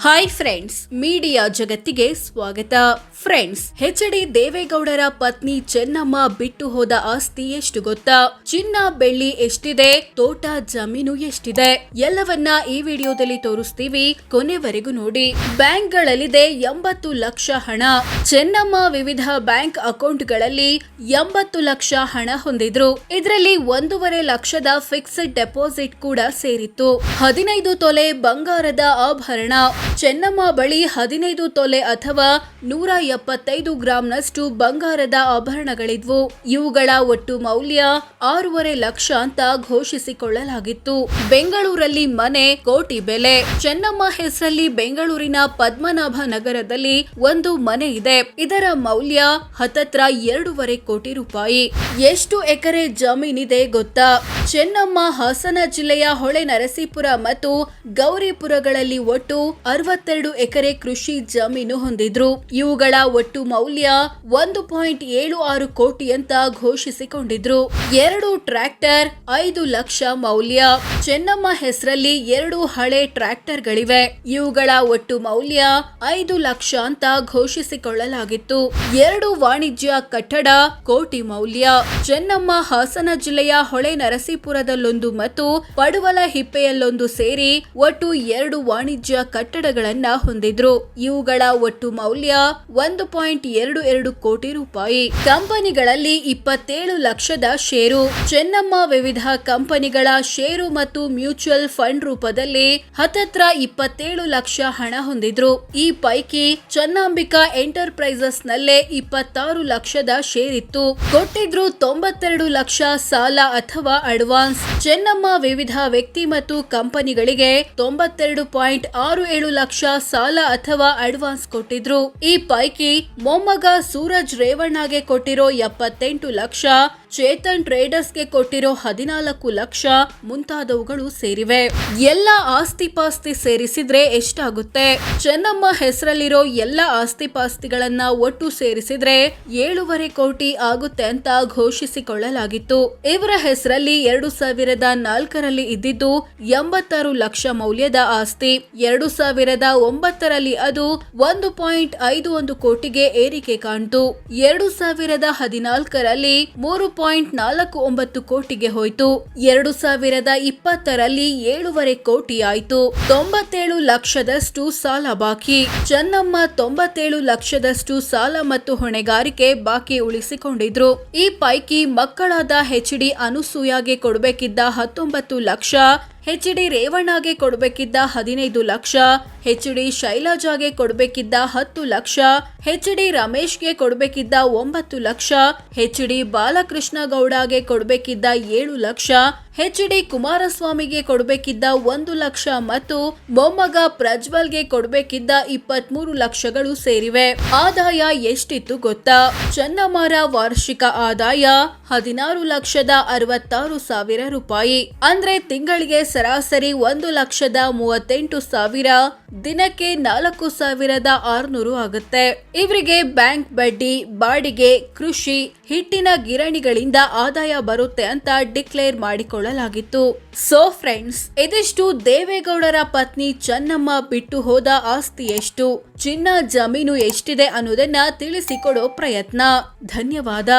Hi friends, media ಜಗತ್ತಿಗೆ ಸ್ವಾಗತ. Friends, H D. ದೇವೇಗೌಡರ ಪತ್ನಿ ಚೆನ್ನಮ್ಮ ಬಿಟ್ಟು ಹೋದ ಆಸ್ತಿ ಎಷ್ಟು ಗೊತ್ತಾ? ಚಿನ್ನ ಬೆಳ್ಳಿ ಎಷ್ಟಿದೆ, ತೋಟ ಜಮೀನು ಎಷ್ಟಿದೆ, ಎಲ್ಲವನ್ನ ಈ ವಿಡಿಯೋದಲ್ಲಿ ತೋರಿಸ್ತೀವಿ. ಕೊನೆವರೆಗೂ ನೋಡಿ. ಬ್ಯಾಂಕ್ಗಳಲ್ಲಿದೆ 80 ಲಕ್ಷ ಹಣ. ಚೆನ್ನಮ್ಮ ವಿವಿಧ ಬ್ಯಾಂಕ್ ಅಕೌಂಟ್ಗಳಲ್ಲಿ 80 ಲಕ್ಷ ಹಣ ಹೊಂದಿದ್ರು. ಇದರಲ್ಲಿ 1.5 ಲಕ್ಷದ ಫಿಕ್ಸ್ಡ್ ಡೆಪಾಸಿಟ್ ಕೂಡ ಸೇರಿತ್ತು. 15 ತೊಲೆ ಬಂಗಾರದ ಆಭರಣ. ಚೆನ್ನಮ್ಮ ಬಳಿ 15 ತೊಲೆ ಅಥವಾ 175 ಗ್ರಾಂನಷ್ಟು ಬಂಗಾರದ ಆಭರಣಗಳಿದ್ವು. ಇವುಗಳ ಒಟ್ಟು ಮೌಲ್ಯ 6.5 ಲಕ್ಷ ಅಂತ ಘೋಷಿಸಿಕೊಳ್ಳಲಾಗಿತ್ತು. ಬೆಂಗಳೂರಲ್ಲಿ ಮನೆ ಕೋಟಿ ಬೆಲೆ. ಚೆನ್ನಮ್ಮ ಹೆಸರಲ್ಲಿ ಬೆಂಗಳೂರಿನ ಪದ್ಮನಾಭ ನಗರದಲ್ಲಿ ಒಂದು ಮನೆ ಇದೆ. ಇದರ ಮೌಲ್ಯ ಹತ್ತತ್ರ 2.5 ಕೋಟಿ ರೂಪಾಯಿ. ಎಷ್ಟು ಎಕರೆ ಜಮೀನಿದೆ ಗೊತ್ತಾ? ಚೆನ್ನಮ್ಮ ಹಾಸನ ಜಿಲ್ಲೆಯ ಹೊಳೆನರಸೀಪುರ ಮತ್ತು ಗೌರಿಪುರಗಳಲ್ಲಿ ಒಟ್ಟು 62 ಎಕರೆ ಕೃಷಿ ಜಮೀನು ಹೊಂದಿದ್ರು. ಇವುಗಳ ಒಟ್ಟು ಮೌಲ್ಯ 1.76 ಕೋಟಿ ಅಂತ ಘೋಷಿಸಿಕೊಂಡಿದ್ರು. 2 ಟ್ರ್ಯಾಕ್ಟರ್ 5 ಲಕ್ಷ ಮೌಲ್ಯ. ಚೆನ್ನಮ್ಮ ಹೆಸರಲ್ಲಿ 2 ಹಳೆ ಟ್ರ್ಯಾಕ್ಟರ್ಗಳಿವೆ. ಇವುಗಳ ಒಟ್ಟು ಮೌಲ್ಯ 5 ಲಕ್ಷ ಅಂತ ಘೋಷಿಸಿಕೊಳ್ಳಲಾಗಿತ್ತು. 2 ವಾಣಿಜ್ಯ ಕಟ್ಟಡ ಕೋಟಿ ಮೌಲ್ಯ. ಚೆನ್ನಮ್ಮ ಹಾಸನ ಜಿಲ್ಲೆಯ ಹೊಳೆ ನರಸೀಪುರದಲ್ಲೊಂದು ಮತ್ತು ಪಡುವಲ ಹಿಪ್ಪೆಯಲ್ಲೊಂದು ಸೇರಿ ಒಟ್ಟು 2 ವಾಣಿಜ್ಯ ಕಟ್ಟಡಗಳನ್ನ ಹೊಂದಿದ್ರು. ಇವುಗಳ ಒಟ್ಟು ಮೌಲ್ಯ 1.22 ಕೋಟಿ ರೂಪಾಯಿ. ಕಂಪನಿಗಳಲ್ಲಿ 27 ಲಕ್ಷದ ಷೇರು. ಚೆನ್ನಮ್ಮ ವಿವಿಧ ಕಂಪನಿಗಳ ಷೇರು ಮತ್ತು ಮ್ಯೂಚುವಲ್ ಫಂಡ್ ರೂಪದಲ್ಲಿ ಹತ್ತತ್ರ 27 ಲಕ್ಷ ಹಣ ಹೊಂದಿದ್ರು. ಈ ಪೈಕಿ ಚೆನ್ನಾಂಬಿಕಾ ಎಂಟರ್ಪ್ರೈಸಸ್ ನಲ್ಲೇ 26 ಲಕ್ಷದ ಷೇರ್ ಇತ್ತು. ಕೊಟ್ಟಿದ್ರು 92 ಲಕ್ಷ ಸಾಲ ಅಥವಾ ಅಡ್ವಾನ್ಸ್. ಚೆನ್ನಮ್ಮ ವಿವಿಧ ವ್ಯಕ್ತಿ ಮತ್ತು ಕಂಪನಿಗಳಿಗೆ 92.67 ಲಕ್ಷ ಸಾಲ ಅಥವಾ ಅಡ್ವಾನ್ಸ್ ಕೊಟ್ಟಿದ್ರು. ಈ ಪೈಕಿ ಮೊಮ್ಮಗ ಸೂರಜ್ ರೇವಣ್ಣಗೆ ಕೊಟ್ಟಿರೋ 78 ಲಕ್ಷ, ಚೇತನ್ ಟ್ರೇಡರ್ಸ್ಗೆ ಕೊಟ್ಟಿರೋ 14 ಲಕ್ಷ ಮುಂತಾದವುಗಳು ಸೇರಿವೆ. ಎಲ್ಲ ಆಸ್ತಿ ಪಾಸ್ತಿ ಸೇರಿಸಿದ್ರೆ ಎಷ್ಟಾಗುತ್ತೆ? ಚೆನ್ನಮ್ಮ ಹೆಸರಲ್ಲಿರೋ ಎಲ್ಲ ಆಸ್ತಿ ಪಾಸ್ತಿಗಳನ್ನ ಒಟ್ಟು ಸೇರಿಸಿದ್ರೆ 7.5 ಕೋಟಿ ಆಗುತ್ತೆ ಅಂತ ಘೋಷಿಸಿಕೊಳ್ಳಲಾಗಿತ್ತು. ಇವರ ಹೆಸರಲ್ಲಿ 2004ರಲ್ಲಿ ಇದ್ದಿದ್ದು 86 ಲಕ್ಷ ಮೌಲ್ಯದ ಆಸ್ತಿ. 2009ರಲ್ಲಿ ಅದು 1.51 ಕೋಟಿಗೆ ಏರಿಕೆ ಕಾಣ್ತು. 2014ರಲ್ಲಿ 3.49 ಕೋಟಿಗೆ ಹೋಯ್ತು. 2020ರಲ್ಲಿ 7.5 ಕೋಟಿ ಆಯ್ತು. 97 ಲಕ್ಷದಷ್ಟು ಸಾಲ ಬಾಕಿ. ಚೆನ್ನಮ್ಮ 97 ಲಕ್ಷದಷ್ಟು ಸಾಲ ಮತ್ತು ಹೊಣೆಗಾರಿಕೆ ಬಾಕಿ ಉಳಿಸಿಕೊಂಡಿದ್ರು. ಈ ಪೈಕಿ ಮಕ್ಕಳಾದ ಎಚ್.ಡಿ. ಅನುಸೂಯಾಗೆ ಕೊಡಬೇಕಿದ್ದ 19 ಲಕ್ಷ, ಎಚ್.ಡಿ. ರೇವಣ್ಣಗೆ ಕೊಡಬೇಕಿದ್ದ 15 ಲಕ್ಷ, ಎಚ್.ಡಿ. ಶೈಲಜಾಗೆ ಕೊಡಬೇಕಿದ್ದ 10 ಲಕ್ಷ, ಎಚ್.ಡಿ. ರಮೇಶ್ಗೆ ಕೊಡಬೇಕಿದ್ದ 9 ಲಕ್ಷ, ಎಚ್.ಡಿ. ಬಾಲಕೃಷ್ಣ ಗೌಡಗೆ ಕೊಡಬೇಕಿದ್ದ 7 ಲಕ್ಷ, ಎಚ್.ಡಿ. ಕುಮಾರಸ್ವಾಮಿಗೆ ಕೊಡಬೇಕಿದ್ದ 1 ಲಕ್ಷ ಮತ್ತು ಮೊಮ್ಮಗ ಪ್ರಜ್ವಲ್ಗೆ ಕೊಡಬೇಕಿದ್ದ 23 ಲಕ್ಷಗಳು ಸೇರಿವೆ. ಆದಾಯ ಎಷ್ಟಿತ್ತು ಗೊತ್ತಾ? ಚೆನ್ನಮ್ಮರ ವಾರ್ಷಿಕ ಆದಾಯ 16,66,000 ರೂಪಾಯಿ. ಅಂದ್ರೆ ತಿಂಗಳಿಗೆ ಸರಾಸರಿ 1,38,000, ದಿನಕ್ಕೆ 4,600 ಆಗುತ್ತೆ. ಇವರಿಗೆ ಬ್ಯಾಂಕ್ ಬಡ್ಡಿ, ಬಾಡಿಗೆ, ಕೃಷಿ, ಹಿಟ್ಟಿನ ಗಿರಣಿಗಳಿಂದ ಆದಾಯ ಬರುತ್ತೆ ಅಂತ ಡಿಕ್ಲೇರ್ ಮಾಡಿಕೊಳ್ಳಲಾಗಿತ್ತು. ಸೋ ಫ್ರೆಂಡ್ಸ್, ಇದಿಷ್ಟು ದೇವೇಗೌಡರ ಪತ್ನಿ ಚೆನ್ನಮ್ಮ ಬಿಟ್ಟು ಹೋದ ಆಸ್ತಿ ಎಷ್ಟು, ಚಿನ್ನ ಜಮೀನು ಎಷ್ಟಿದೆ ಅನ್ನೋದನ್ನ ತಿಳಿಸಿಕೊಡೋ ಪ್ರಯತ್ನ. ಧನ್ಯವಾದ.